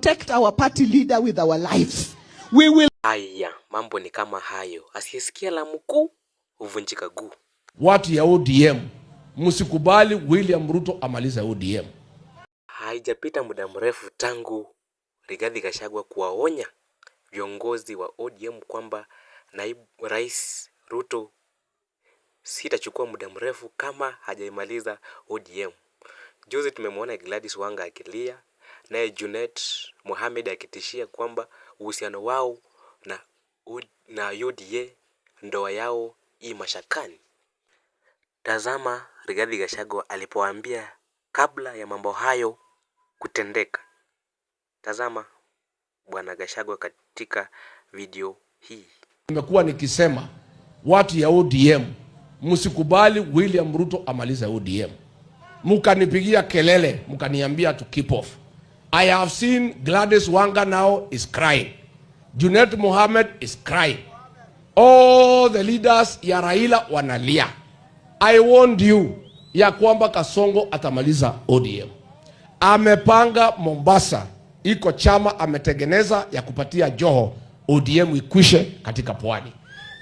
protect our party leader with our lives. We will. Haya, mambo ni kama hayo. Asiyesikia la mkuu huvunjika guu. Watu ya ODM, msikubali William Ruto amalize ODM. Haijapita muda mrefu tangu Rigathi Gachagua kuwaonya viongozi wa ODM kwamba naibu rais Ruto sitachukua muda mrefu kama hajaimaliza ODM. Juzi tumemwona Gladys Wanga akilia, naye Junet Mohamed akitishia kwamba uhusiano wao na UDA, ndoa yao i mashakani. Tazama Rigathi Gachagua alipoambia kabla ya mambo hayo kutendeka. Tazama Bwana Gachagua katika video hii. Nimekuwa nikisema watu ya ODM, msikubali William Ruto amalize ODM. Mukanipigia kelele, mukaniambia to keep off. I have seen Gladys Wanga now is crying. Junet Mohamed is crying. All the leaders ya Raila wanalia. I warned you ya kwamba Kasongo atamaliza ODM. Amepanga Mombasa, iko chama ametengeneza ya kupatia Joho ODM ikwishe katika pwani.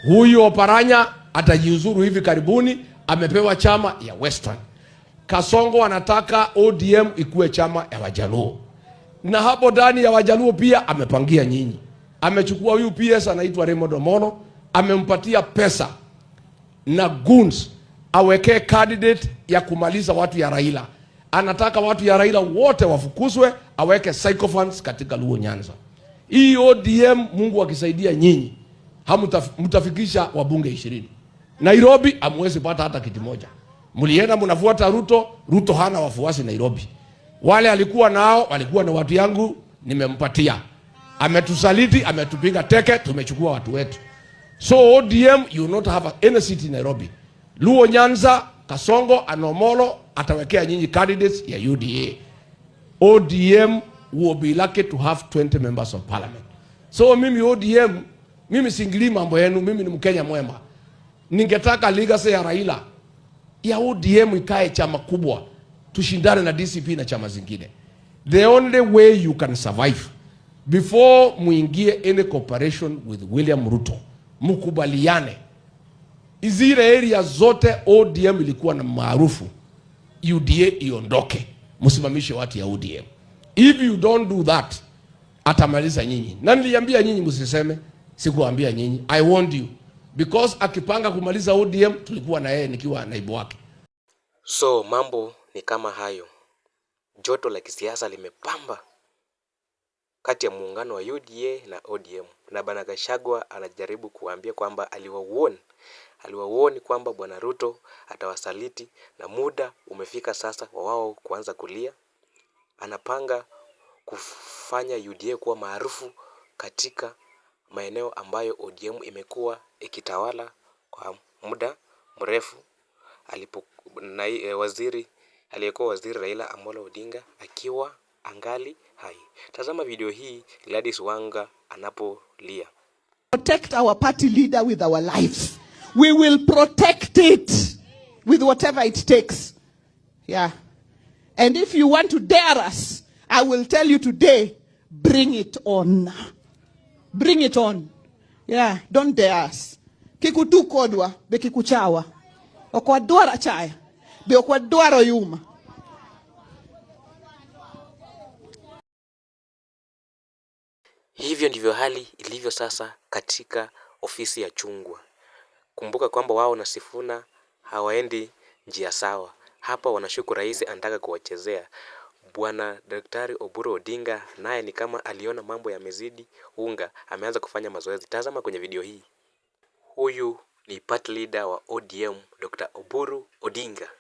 Huyu Oparanya atajiuzuru hivi karibuni, amepewa chama ya Western. Kasongo anataka ODM ikuwe chama ya Wajaluo. Na hapo ndani ya Wajaluo pia amepangia nyinyi. Amechukua huyu PS anaitwa Raymond Omono, amempatia pesa na goons aweke candidate ya kumaliza watu ya Raila. Anataka watu ya Raila wote wafukuzwe, aweke sycophants katika Luo Nyanza. Hii ODM Mungu akisaidia nyinyi, mtafikisha wabunge 20. Nairobi amwezi pata hata kiti moja. Mlienda mnafuata Ruto, Ruto hana wafuasi Nairobi. Wale alikuwa nao, walikuwa na watu yangu, nimempatia. Ametusaliti, ametupiga teke, tumechukua watu wetu. So ODM, you not have any seat in Nairobi. Luo Nyanza, Kasongo, Anomolo, atawekea nyinyi candidates ya UDA. ODM will be lucky to have 20 members of parliament. So mimi ODM, mimi singili mambo yenu, mimi ni Mkenya mwema. Ningetaka legacy ya Raila ya ODM ikae chama kubwa, tushindane na DCP na chama zingine. The only way you can survive before muingie any cooperation with William Ruto, mukubaliane izire area zote ODM ilikuwa na maarufu, UDA iondoke, msimamishe watu ya ODM. If you don't do that, atamaliza nyinyi. Na niliambia nyinyi msiseme, sikuambia nyinyi. I warned you. Because akipanga kumaliza ODM, tulikuwa na yeye nikiwa naibu wake. So mambo ni kama hayo. Joto la kisiasa limepamba kati ya muungano wa UDA na ODM. Na Bwana Gachagua anajaribu kuambia kwamba aliwawarn kwamba Bwana Ruto atawasaliti na muda umefika sasa wa wao kuanza kulia. Anapanga kufanya UDA kuwa maarufu katika maeneo ambayo ODM imekuwa ikitawala kwa muda mrefu. Aliyekuwa waziri Raila Amolo Odinga akiwa angali hai. Tazama video hii Gladys Wanga anapolia. Protect our party leader with our lives. We will protect it with whatever it takes. Yeah. And if you want to dare us, I will tell you today, bring it on. Bring it on. Yeah, don't dare us. Kikutu kodwa, be kikuchawa. Okwa dwara chaya, be okwa dwara yuma. Hivyo ndivyo hali ilivyo sasa katika ofisi ya Chungwa. Kumbuka kwamba wao na Sifuna hawaendi njia sawa. Hapa wanashuku rais anataka kuwachezea. Bwana Daktari Oburu Odinga naye ni kama aliona mambo yamezidi unga, ameanza kufanya mazoezi. Tazama kwenye video hii. Huyu ni party leader wa ODM, Dr. Oburu Odinga.